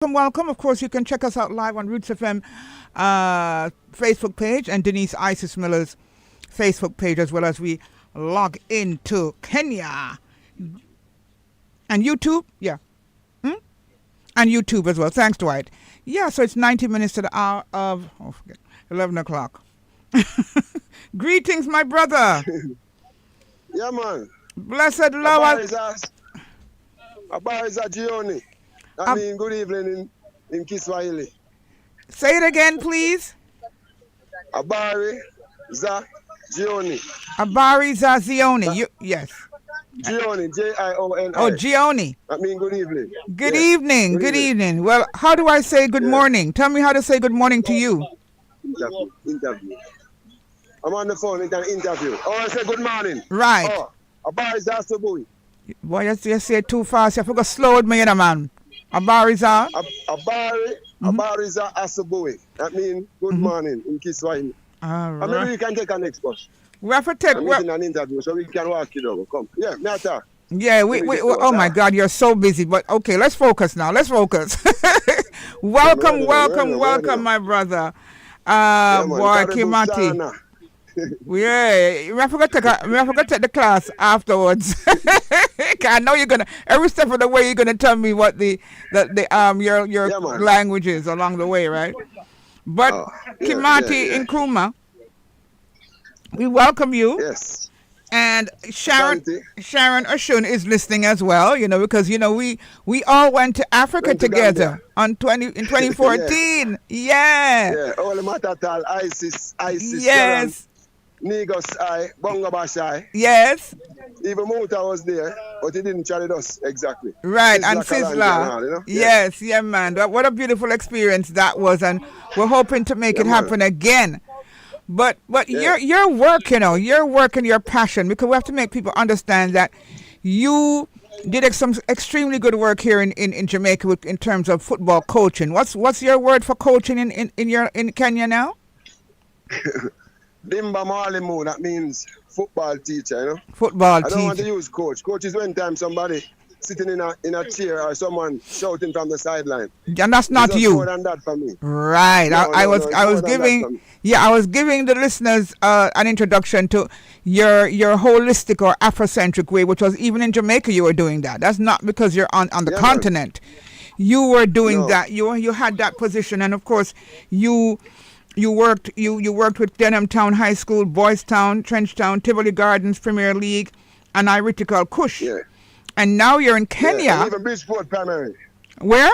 Welcome. Of course, you can check us out live on Roots FM Facebook page and Denise Isis Miller's Facebook page, as well as we log into Kenya and YouTube. Yeah. And YouTube as well. Thanks, Dwight. Yeah, so it's 90 minutes to the hour of 11 o'clock. Greetings, my brother. Yeah, man. Blessed Lord. Abariza Gioni. Good evening in Kiswahili. Say it again, please. Abariza Gioni. Abariza Zioni. Yes. Gioni, Jioni. Oh, Gioni. Good evening. Good evening. Good evening. Well, how do I say good morning? Tell me how to say good morning to you. Interview. I'm on the phone in an interview. Oh, I say good morning. Right. Oh, Abariza Asubui. Boy, you say it too fast. You forgot to slow it, man, man. Abariza. Abariza Asubui. That means good morning in Kiswahili. All right. Maybe we can take an next bus. We have to take. I'm in an interview, so we can walk it over. Come. Yeah, Nata. Yeah, oh my God, you're so busy. But okay, let's focus now. Let's focus. welcome, my brother. Boy, Kimati. Yeah, we forgot to take the class afterwards. I know you're gonna every step of the way you're gonna tell me what your language is along the way, right? But Kimati in Nkrumah, we welcome you. Yes. And Sharon Oshun is listening as well, because we all went to Africa together in 2014. Yeah. All the Matatal, Isis. Yes. Nigos Bongabashai. Yes. Even Muta was there, but he didn't challenge us exactly. Right, and Sizzla. Yes, yeah, man. What a beautiful experience that was, and we're hoping to make it happen again. But your work, your work and your passion, because we have to make people understand that you did some extremely good work here in Jamaica in terms of football coaching. What's your word for coaching in Kenya now? Dimba Malimu, that means football teacher, Football teacher. I don't want to use coach. Coach is when time somebody sitting in a chair or someone shouting from the sideline. And that's not you. More than that for me. Right. I was giving the listeners an introduction to your holistic or Afrocentric way, which was even in Jamaica you were doing that. That's not because you're on the continent. Man. You were doing that. You had that position, and of course you worked with Denham Town High School, Boys Town, Trench Town, Tivoli Gardens, Premier League, and Iritical Kush. Yeah. And now you're in Kenya. Yeah, even Bridgeport Primary. Where?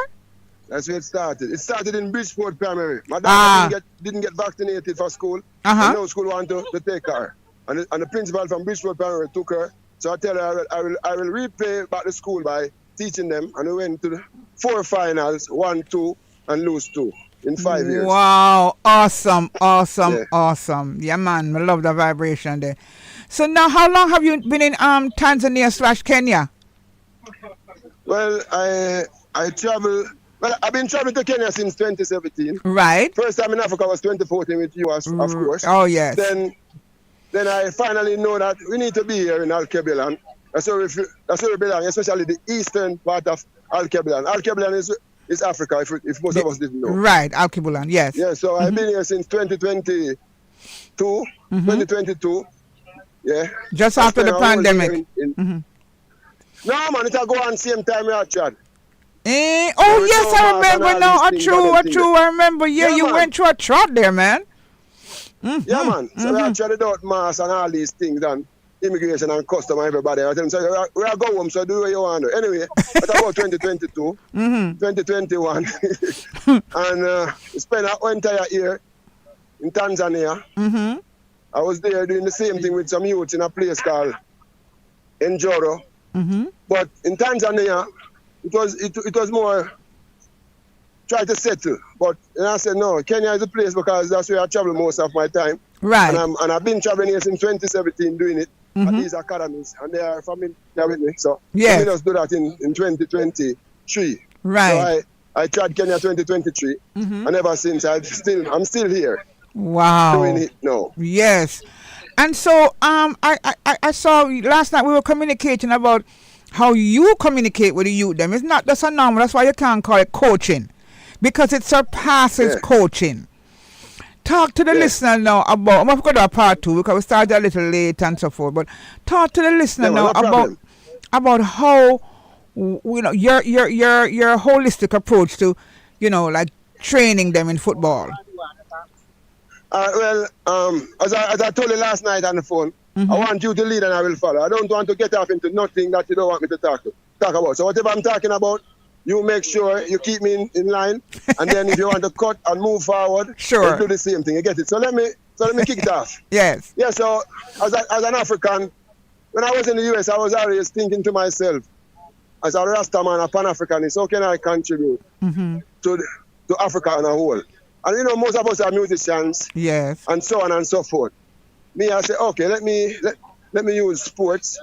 That's where it started. It started in Bridgeport Primary. My daughter didn't get vaccinated for school. No school wanted to take her. And the principal from Bridgeport Primary took her. So I tell her I will repay back the school by teaching them. And we went to the 4 finals, 1-2, and lose 2 in 5 years. Wow. Awesome. Yeah, man. I love the vibration there. So now, how long have you been in Tanzania/Kenya? Well, I travel. Well, I've been traveling to Kenya since 2017. Right. First time in Africa was 2014 with you, of course. Oh, yes. Then I finally know that we need to be here in Alkebulan. That's where we belong, especially the eastern part of Alkebulan. Alkebulan is Africa, if most of us didn't know. Right, Alkebulan, yes. Yeah, so I've been here since 2022. 2022. Yeah. Just after the pandemic. No, man, it'll go on same time we are Chad. Yes, I remember now. True. I remember. Yeah, you went through a trot there, man. Yeah, man. So we actually without mass and all these things and immigration and custom and everybody. I tell them, so we are going home, so do what you want to. Anyway, it's about 2022, 2021. And we spent our entire year in Tanzania. I was there doing the same thing with some youths in a place called Njoro. But in Tanzania, it was more try to settle. But I said, no, Kenya is a place because that's where I travel most of my time. Right. And I've been traveling here since 2017 doing it at these academies. And they are familiar with me. So let us do that in 2023. Right. So I tried Kenya 2023. And ever since, I'm still here. Wow. Doing it now. Yes. And so I saw last night we were communicating about how you communicate with the youth. Them. It's not just a normal. That's why you can't call it coaching. because it surpasses coaching. Talk to the listener now about, I'm going to do a part 2 because we started a little late and so forth, but talk to the listener now about how, your holistic approach to, like training them in football. As I told you last night on the phone, I want you to lead and I will follow. I don't want to get off into nothing that you don't want me to talk about. So whatever I'm talking about, you make sure you keep me in line, and then if you want to cut and move forward, sure, do the same thing. You get it? So let me kick it off. Yes. Yeah. So as an African, when I was in the US, I was always thinking to myself, as a Rasta man, a Pan-Africanist, how can I contribute to Africa on a whole? And most of us are musicians, yes, and so on and so forth. Me, I say, okay, let me use sports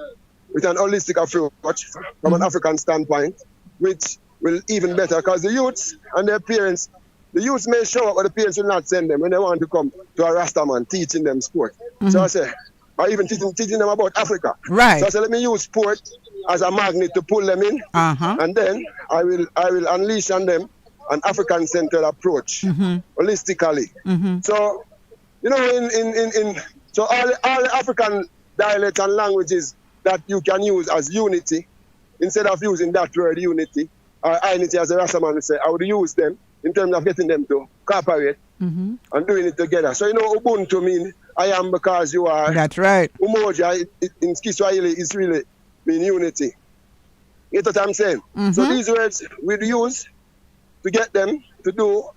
with an holistic approach from an African standpoint, which will even better, because the youths and their parents, the youths may show up, but the parents will not send them when they want to come to a Rasta man teaching them sport. So I say, or even teaching them about Africa. Right. So I say, let me use sport as a magnet to pull them in, and then I will unleash on them an African-centered approach, holistically. So, so all the African dialects and languages that you can use as unity, instead of using that word unity, or unity as a Rastaman would say, I would use them in terms of getting them to cooperate and doing it together. So, Ubuntu mean I am because you are. That's right. Umoja in Kiswahili is really mean unity. You know what I'm saying? So these words we'll use to get them to do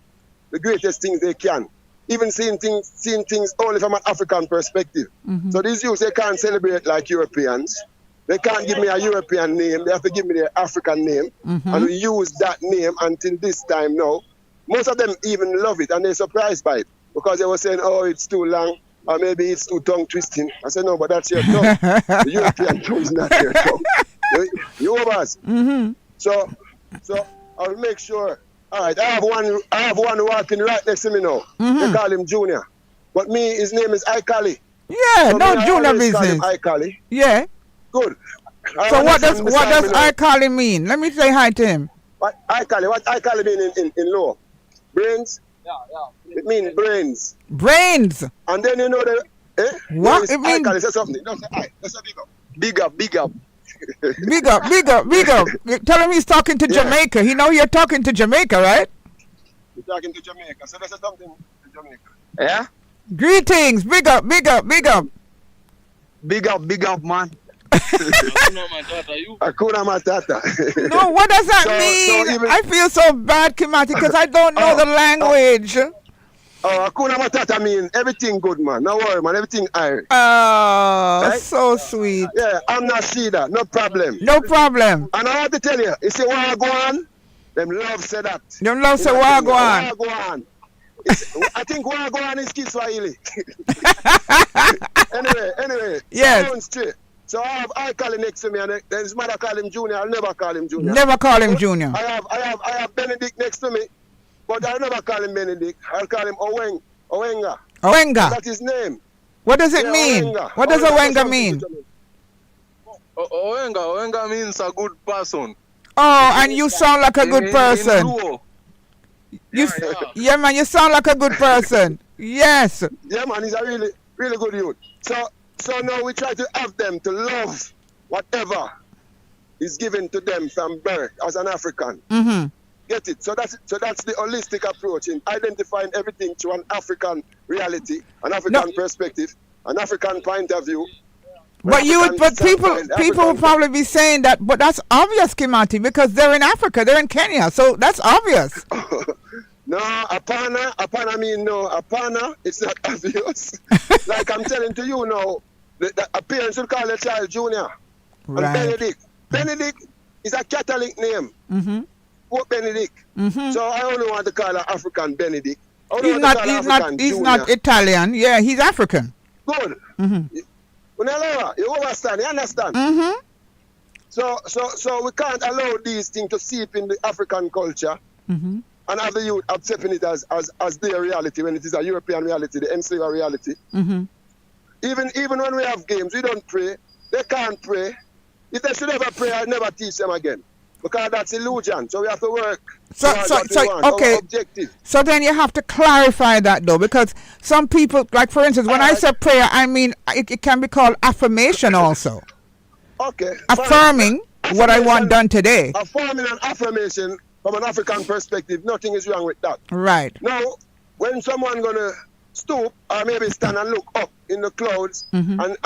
the greatest things they can. Even seeing things only from an African perspective. So these youths, they can't celebrate like Europeans. They can't give me a European name. They have to give me their African name. And we use that name until this time now. Most of them even love it, and they're surprised by it, because they were saying, oh, it's too long, or maybe it's too tongue twisting. I said, no, but that's your tongue. The European tongue is not your tongue. You overs. So I'll make sure. All right, I have one walking right next to me now. They call him Junior, but his name is Aikali. Yeah, so no Junior business. Aikali. Yeah. Good. So what does Aikali mean? Let me say hi to him. What Aikali mean in law? Brains. Yeah. It means brains. Brains. And then what it means? Aikali, say something. Don't say I. Let's say big up. Big up. Big up. Tell him he's talking to Jamaica. He know you're talking to Jamaica, right? You're talking to Jamaica. So let's say something to Jamaica. Yeah? Greetings. Big up. Big up, man. Hakuna Matata. No, what does that mean? I feel so bad, Kimati, because I don't know the language. Hakuna Matata mean everything good, man. No worry, man. Everything iron. Oh, right? So sweet. Yeah, I'm not Shida. No problem. No problem. And I have to tell you, you see Wagwan? Them love say that. Them love say Wagwan. Wagwan. I think Wagwan is Kiswahili. Anyway. Yes. So I call him next to me, and then his mother call him Junior. I'll never call him Junior. Never call him Junior. I have Benedict next to me, but I'll never call him Benedict. I'll call him Owenga. That's his name. What does it mean? Owenga. What does Owenga mean? Owenga means a good person. Oh, and you sound like a good person. Yeah, man, you sound like a good person. Yes. Yeah, man, he's a really, really good youth. So now we try to have them to love whatever is given to them from birth as an African. Get it? So that's the holistic approach in identifying everything to an African reality, an African perspective, an African point of view. But people will probably be saying that, but that's obvious, Kimati, because they're in Africa, they're in Kenya, so that's obvious. No, Apana mean no. Apana, it's not obvious. Like I'm telling to you now, the parents will call their child Junior. Right. And Benedict. Benedict is a Catholic name. Pope Benedict. So I only want to call her African Benedict. He's not Italian. Yeah, he's African. Good. You understand? You understand? So we can't allow these things to seep in the African culture. And have the youth accepting it as their reality when it is a European reality, the enslaver reality. Even when we have games, we don't pray. They can't pray. If they should ever pray, I'll never teach them again. Because that's illusion. So we have to work So, towards so, what we so, want, okay. our objective. So then you have to clarify that though, because some people, like for instance, when I say prayer, I mean it can be called affirmation also. Okay. Affirming what I want done today. Affirming an affirmation from an African perspective, nothing is wrong with that. Right. Now, when someone gonna stoop or maybe stand and look up in the clouds and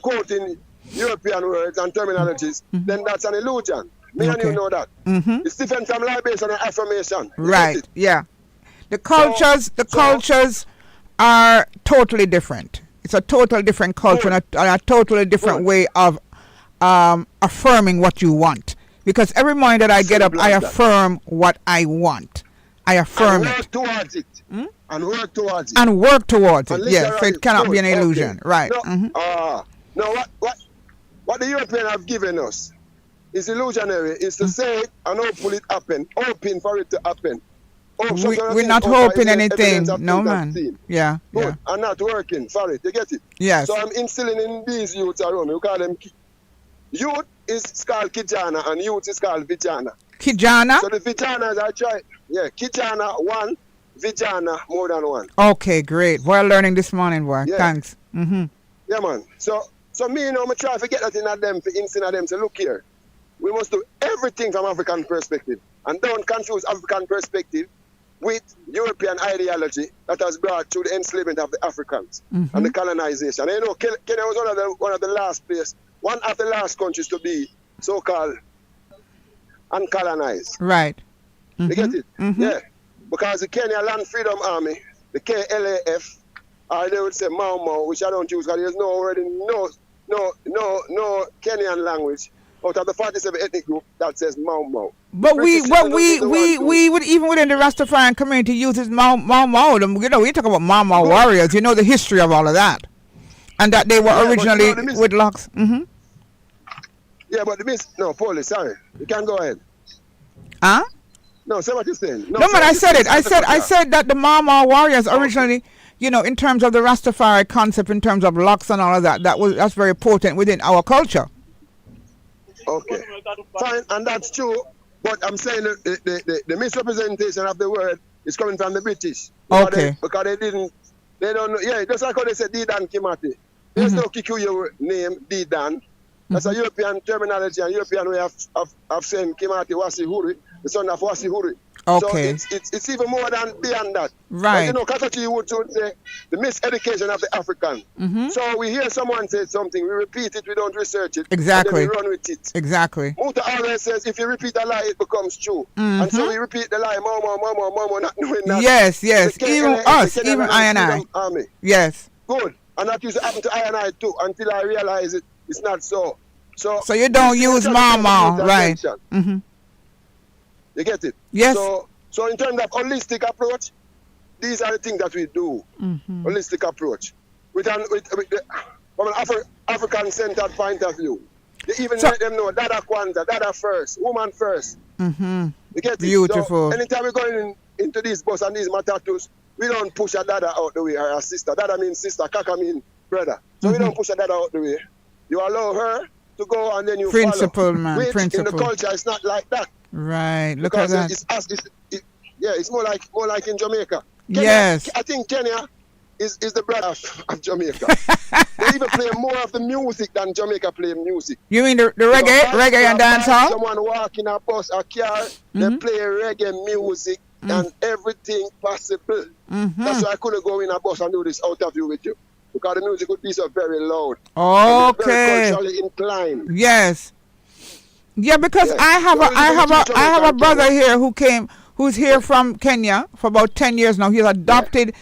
quoting European words and terminologies, then that's an illusion. Me and you know that. It's different from libation and affirmation. Right. Yeah. The cultures are totally different. It's a totally different culture and a totally different way of affirming what you want. Because every morning that I get up, I affirm what I want. I affirm and work it. towards it. And work towards it. And work towards it. And Yes. So it cannot be an illusion. Okay. Right. No, what the Europeans have given us is illusionary. Is to say it and hopefully it happen. Hoping for it to happen. We're not hoping anything. No, man. Yeah. Good. Yeah. And not working for it. You get it? Yes. So I'm instilling in these youths around me. We call them youth is called Kijana and youth is called Vijana. Kijana? So the Vijanas I try. Yeah, Kijana one, Vijana more than one. Okay, great. We're learning this morning, boy. Yeah. Thanks. Yeah, man. So me, I try to get that in them, to instill in them. So look here, we must do everything from African perspective, and don't confuse African perspective with European ideology that has brought through the enslavement of the Africans and the colonization. And Kenya was one of the last place, one of the last countries to be so-called uncolonized. Right. You get it? Yeah. Because the Kenya Land Freedom Army, the KLAF, or they would say Mau Mau, which I don't use because there's no Kenyan language out of the 47 ethnic group that says Mau Mau. But we would, even within the Rastafarian community, use this Mau Mau. We talk about Mau Mau warriors. You know the history of all of that, and that they were originally with locks. Yeah, but Paulie, sorry, you can go ahead. Huh? No, say what you're saying. No, man, I said it. I said that the Mau Mau warriors originally, in terms of the Rastafari concept, in terms of locks and all of that, that's very important within our culture. Okay, fine, and that's true. But I'm saying the misrepresentation of the word is coming from the British. Okay. Because they don't know. Yeah, just like how they said Didan Kimati. There's no Kikuyu name, Didan. That's a European terminology and European way of saying Kimati Wasi Huri, the son of Wasi Huri. Okay. So it's even more than beyond that. Right. But Katachi would say the miseducation of the African. So we hear someone say something, we repeat it, we don't research it. Exactly. And then we run with it. Exactly. Muta always says if you repeat a lie, it becomes true. And so we repeat the lie, more, not knowing that. Yes. Even us, even I and I. Army. Yes. Good. And that used to happen to I and I too until I realize it's not so. So you don't use mama, right? You get it? Yes. So in terms of holistic approach, these are the things that we do. Holistic approach. From an African-centered point of view. They even let them know Dada Kwanzaa, Dada first, woman first. You get it? Beautiful. So anytime we're going into these bus and these matatus, we don't push a Dada out the way, or a sister. Dada means sister, Kaka means brother. So we don't push a Dada out the way. You allow her to go and then you follow. Man, which in the culture it's not like that. Right. Look at that. It's more like in Jamaica. Kenya, yes. I think Kenya is the brother of Jamaica. They even play more of the music than Jamaica play music. You mean the reggae and dancehall? Someone walking a bus, a car, they play reggae music and everything possible. That's why I couldn't go in a bus and do this interview with you. Because the music would be so very loud. Okay. Very culturally inclined. Yes. Yeah, because I have a brother here who's here from Kenya for about 10 years now. He's adopted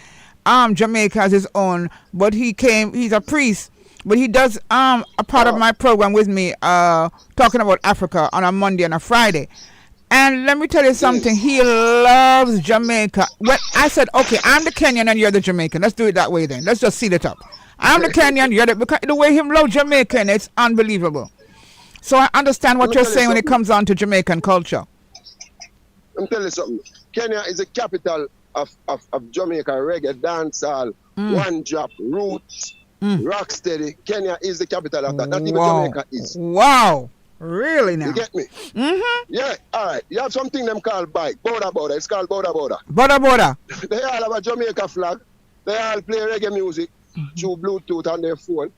Jamaica as his own, but he's a priest, but he does a part of my program with me talking about Africa on a Monday and a Friday. And let me tell you something, he loves Jamaica. When I said, okay, I'm the Kenyan and you're the Jamaican. Let's do it that way then. Let's just seal it up. I'm the Kenyan, you're because the way him love Jamaican, it's unbelievable. So I understand what you're saying when it comes on to Jamaican culture. Let me tell you something. Kenya is the capital of Jamaica, reggae, dancehall, one drop, roots, rocksteady. Kenya is the capital of that. Not even Jamaica is. Wow. Really now? You get me? Yeah, all right. You have something them called bike. Border border. It's called border border. Border border. They all have a Jamaica flag. They all play reggae music through Bluetooth on their phone.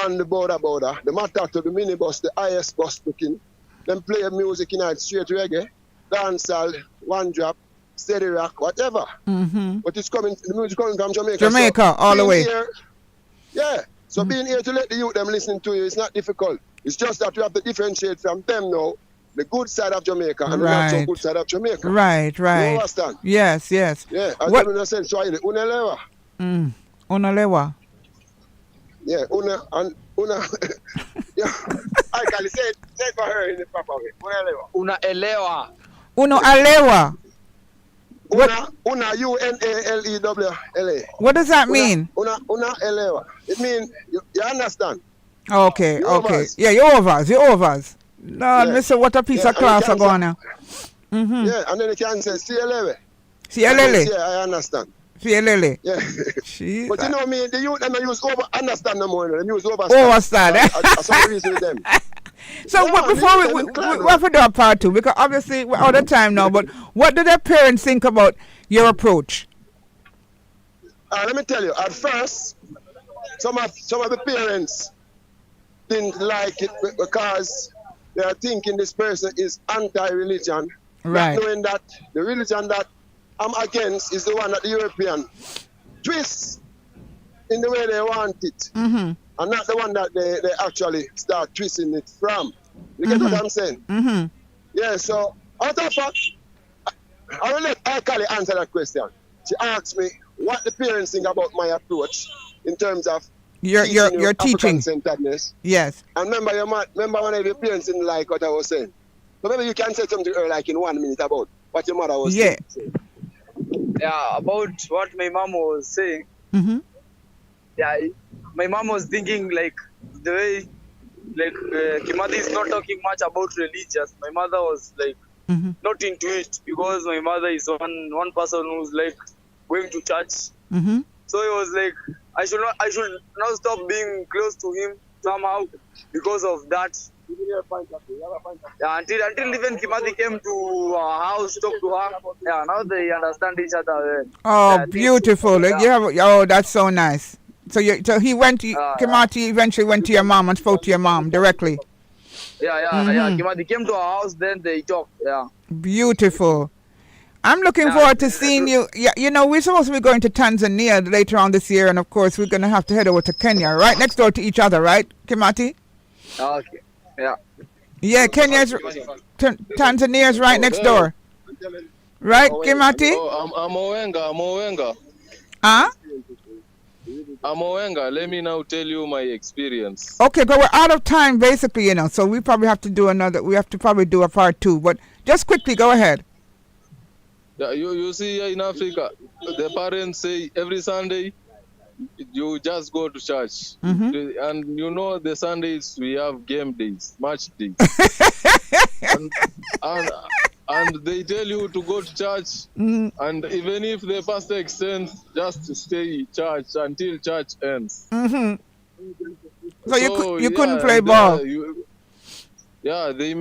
On the border border. The matatu, the minibus, the IS bus looking. Them play music in it, straight reggae, dancehall, one drop, steady rock, whatever. But it's coming, the music coming from Jamaica. Jamaica, so all the way. Here, yeah. So being here to let the youth them listen to you, it's not difficult. It's just that you have to differentiate from them now, the good side of Jamaica and the not so good side of Jamaica. Right. You understand? Yes. Yeah, as I said, Swahili, unalewa. Unalewa. Yeah, una. Yeah, I can say it for her in the proper way. Unalewa. Unaelewa. Una UNALEWLA. What does that mean? Unaelewa. It means you understand. Okay. Yeah, you're overs. No, Mr. What a piece of class are going on. Yeah, and then you can say CLL. CLL. Yeah, I understand. CLL. Yeah. Jeez. But you know me, the youth them use understand no more. They use overstand. Overstand. That's the reason with them. So before we have to do a part two, because obviously we're out of time now, but what do their parents think about your approach? Let me tell you, at first, some of the parents didn't like it because they are thinking this person is anti-religion. Right. Not knowing that the religion that I'm against is the one that the European twist in the way they want it. And not the one that they actually start twisting it from. You get what I'm saying? Yeah, so out of fact, I will let Akali answer that question. She asked me what the parents think about my approach in terms of your teaching. Centeredness. Yes. And remember one of your parents didn't like what I was saying. So maybe you can say something to her like in 1 minute about what your mother was saying. Yeah, about what my mom was saying. Yeah, my mom was thinking like the way Kimati is not talking much about religious. My mother was like not into it because my mother is one person who's like going to church. So he was like, I should now stop being close to him somehow because of that. Yeah, until even Kimati came to our house, talk to her. Yeah, now they understand each other. Oh, beautiful! That's so nice. So he went to Kimati eventually went to your mom and spoke to your mom directly. Yeah. Kimati came to our house, then they talked. Yeah. Beautiful. I'm looking forward to seeing you. Yeah, we're supposed to be going to Tanzania later on this year, and of course we're going to have to head over to Kenya, right next door to each other, right, Kimati? Okay. Yeah. Yeah, Tanzania is right next door. Right, Kimati? I'm Owenga. Huh? I'm Owenga. Let me now tell you my experience. Okay, but we're out of time basically, so we probably have to do probably do a part two. But just quickly, go ahead. Yeah, you see here in Africa, the parents say every Sunday, you just go to church. And the Sundays we have game days, match days. and they tell you to go to church, and even if the pastor extends, just to stay in church until church ends. So you couldn't play ball. They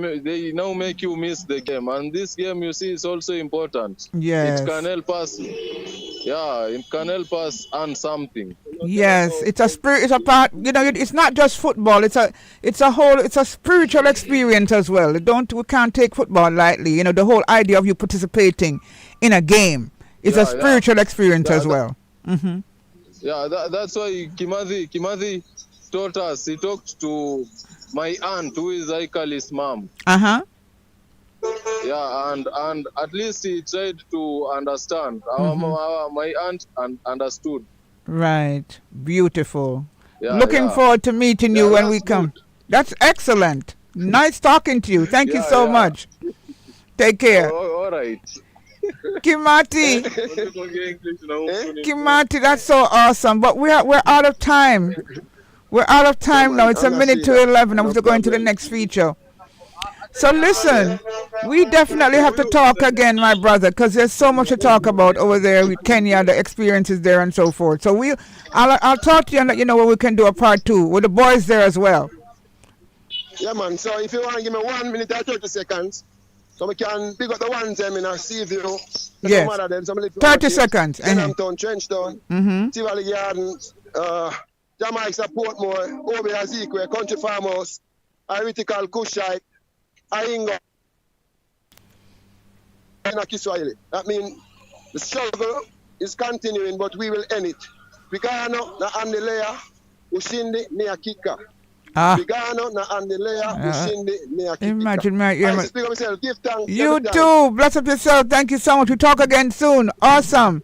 now make you miss the game, and this game you see is also important. Yes. It can help us. Yeah, it can help us earn something. Yes, it's a spirit. It's a part. It's not just football. It's a spiritual experience as well. We can't take football lightly. The whole idea of you participating in a game is a spiritual experience as well. Yeah, that's why Kimathi taught us. He talked to my aunt, who is Aikali's mom. Yeah, and at least he tried to understand. My aunt understood. Right. Beautiful. Looking forward to meeting you when we come. Good. That's excellent. Nice talking to you. Thank you so much. Take care. All right. Kimati. Kimati, that's so awesome. But we're out of time. We're out of time now. It's a minute to 11. I'm going to the next feature. So listen, we definitely have to talk again, my brother, because there's so much to talk about over there with Kenya, the experiences there and so forth. So I'll talk to you and let you know when we can do a part two with the boys there as well. Yeah, man. So if you want to give me 1 minute and 30 seconds, so we can pick up the ones them in a sea view. Yes. Some of them, some little 30 seconds. Denhamton, Trenchtown, Tivoli Gardens, Jamaica, Portmore, Obi Azikiwe, Country Farmhouse, Aritical, Kushite, Aingo, and Kiswahili. That means the struggle is continuing, but we will end it. Pigano na Andilea, Ushindi ni Akika. Pigano na Andilea, Ushindi ni Akika. Imagine, I speak of myself. Give thanks. You too. Bless up yourself. Thank you so much. We'll talk again soon. Awesome.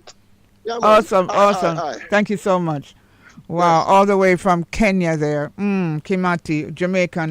Yeah, awesome. Thank you so much. Wow, yes. All the way from Kenya there. Kimati, Jamaican.